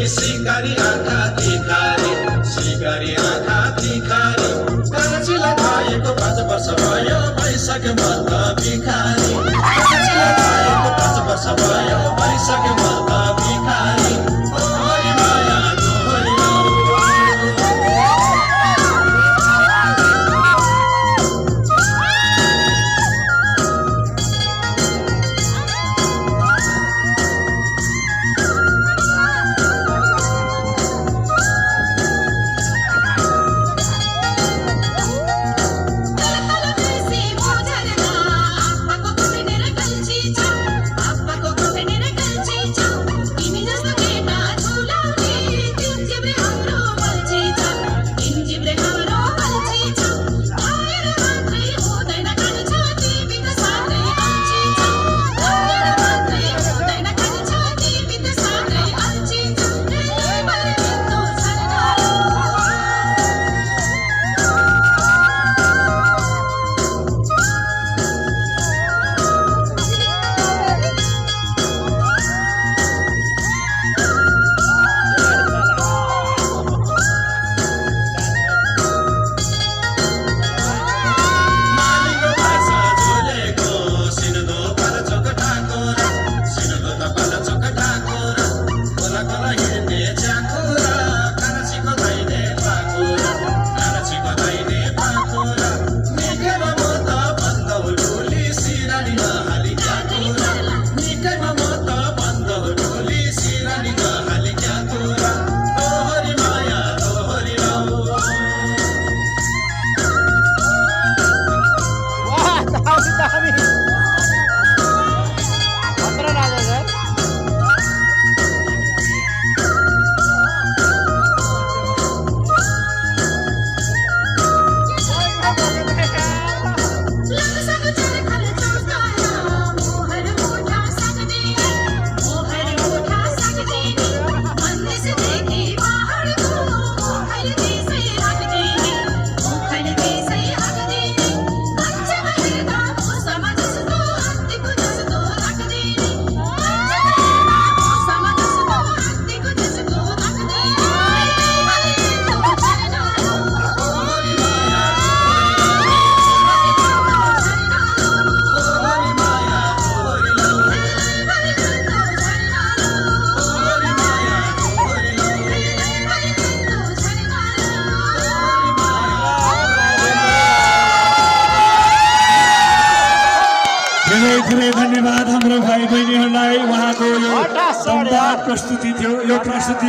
शिकारी आँखा तिखारी शिकारी आँखा तिखारी कान्छीलाई पाएको 5 वर्ष भयो भइसक्यो म त भिखारी कान्छीलाई पाएको 5 वर्ष भयो भइसक्यो म त भिखारी ओरी माया दोहोरी धेरै धन्यवाद हाम्रो भाइ बहिनीहरूलाई उहाँको यो प्रस्तुति थियो यो प्रस्तुति